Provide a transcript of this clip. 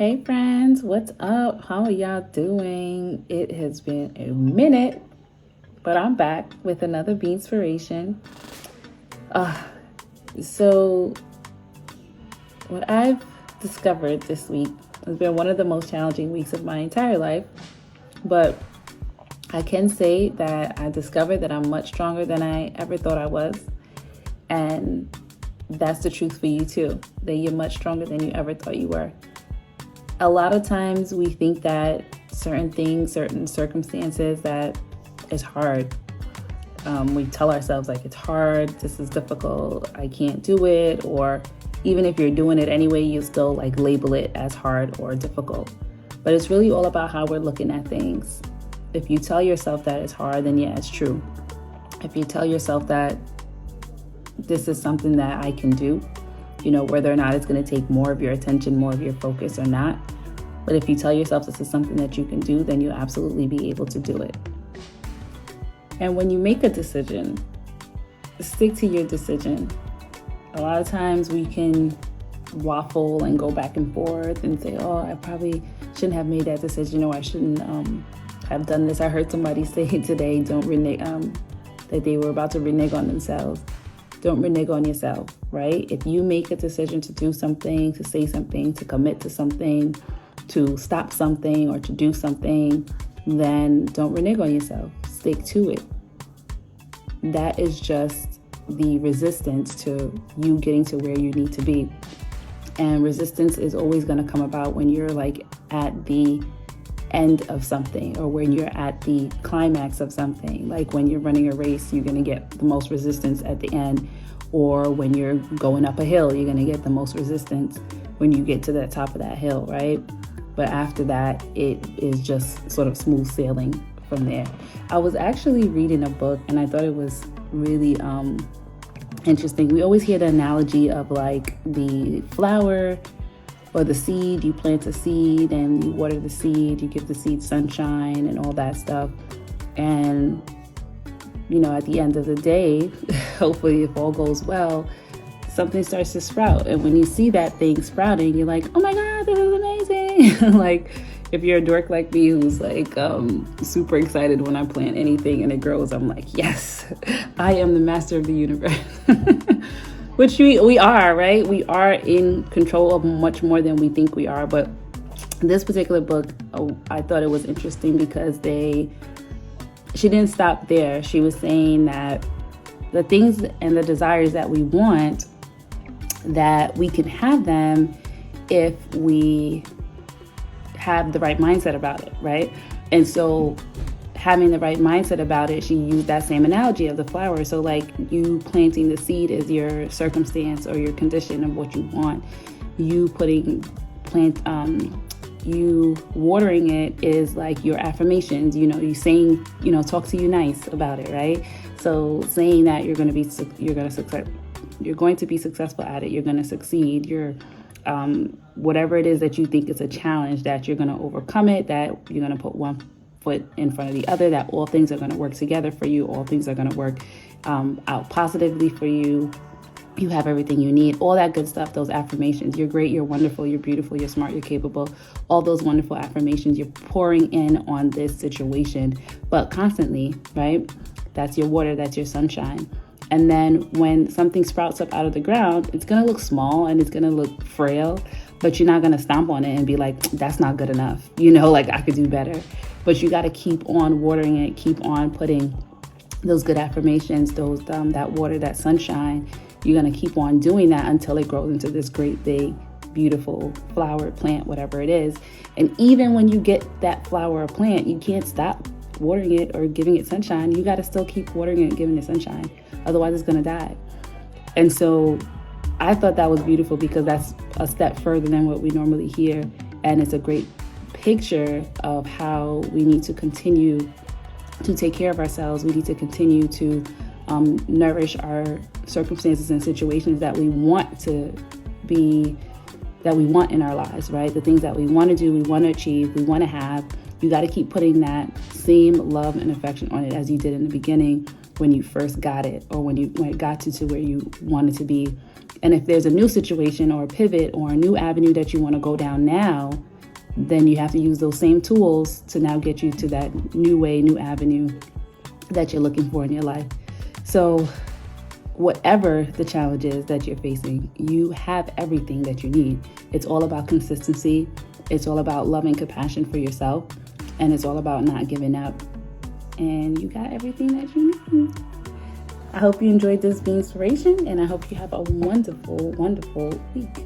Hey friends, what's up? How are y'all doing? It has been a minute, but I'm back with another Be Inspiration. Uh, so, what I've discovered this week has been one of the most challenging weeks of my entire life, but I can say that I discovered that I'm much stronger than I ever thought I was. And that's the truth for you too, that you're much stronger than you ever thought you were. A lot of times we think that certain things, certain circumstances, that is hard. We tell ourselves like it's hard, this is difficult, I can't do it, or even if you're doing it anyway, you still like label it as hard or difficult. But it's really all about how we're looking at things. If you tell yourself that it's hard, then yeah, it's true. If you tell yourself that this is something that I can do, whether or not it's going to take more of your attention, more of your focus or not. But if you tell yourself this is something that you can do, then you'll absolutely be able to do it. And when you make a decision, stick to your decision. A lot of times we can waffle and go back and forth and say, oh, I probably shouldn't have made that decision, or I shouldn't have done this. I heard somebody say today, don't renege, that they were about to renege on themselves. Don't renege on yourself, right? If you make a decision to do something, to say something, to commit to something, to stop something, or to do something, then don't renege on yourself. Stick to it. That is just the resistance to you getting to where you need to be. And resistance is always going to come about when you're like at the end of something, or when you're at the climax of something. Like when you're running a race, you're going to get the most resistance at the end, or when you're going up a hill, you're going to get the most resistance when you get to the top of that hill, right? But after that, it is just sort of smooth sailing from there. I was actually reading a book and I thought it was really interesting. We always hear the analogy of like the flower or the seed. You plant a seed and you water the seed, you give the seed sunshine and all that stuff. And, at the end of the day, hopefully if all goes well, something starts to sprout. And when you see that thing sprouting, you're like, oh my God, this is amazing. Like if you're a dork like me who's like super excited when I plant anything and it grows, I'm like, yes, I am the master of the universe. Which we are, right? We are in control of much more than we think we are. But this particular book, I thought it was interesting because she didn't stop there. She was saying that the things and the desires that we want, that we can have them if we have the right mindset about it, right? And so having the right mindset about it, she used that same analogy of the flower. So like you planting the seed is your circumstance or your condition of what you want. You you watering it is like your affirmations. You saying, talk to you nice about it, right? So saying that you're going to be successful at it, you're going to succeed, you're whatever it is that you think is a challenge, that you're going to overcome it, that you're going to put one foot in front of the other, that all things are going to work together for you, all things are going to work out positively for you. You have everything you need, all that good stuff, those affirmations. You're great, you're wonderful, you're beautiful, you're smart, you're capable. All those wonderful affirmations you're pouring in on this situation, but constantly, right? That's your water, that's your sunshine. And then when something sprouts up out of the ground, it's going to look small and it's going to look frail, but you're not going to stomp on it and be like, that's not good enough. Like I could do better. But you got to keep on watering it, keep on putting those good affirmations, those that water, that sunshine. You're going to keep on doing that until it grows into this great big, beautiful flower, plant, whatever it is. And even when you get that flower or plant, you can't stop watering it or giving it sunshine. You got to still keep watering it and giving it sunshine. Otherwise, it's going to die. And so I thought that was beautiful because that's a step further than what we normally hear. And it's a great picture of how we need to continue to take care of ourselves. We need to continue to nourish our circumstances and situations that we want in our lives, right? The things that we want to do, we want to achieve, we want to have. You got to keep putting that same love and affection on it as you did in the beginning when you first got it, or when it got to where you wanted to be. And if there's a new situation or a pivot or a new avenue that you want to go down now, then you have to use those same tools to now get you to that new way, new avenue that you're looking for in your life. So whatever the challenge is that you're facing, you have everything that you need. It's all about consistency. It's all about love and compassion for yourself. And it's all about not giving up. And you got everything that you need. I hope you enjoyed this Be Inspiration, and I hope you have a wonderful, wonderful week.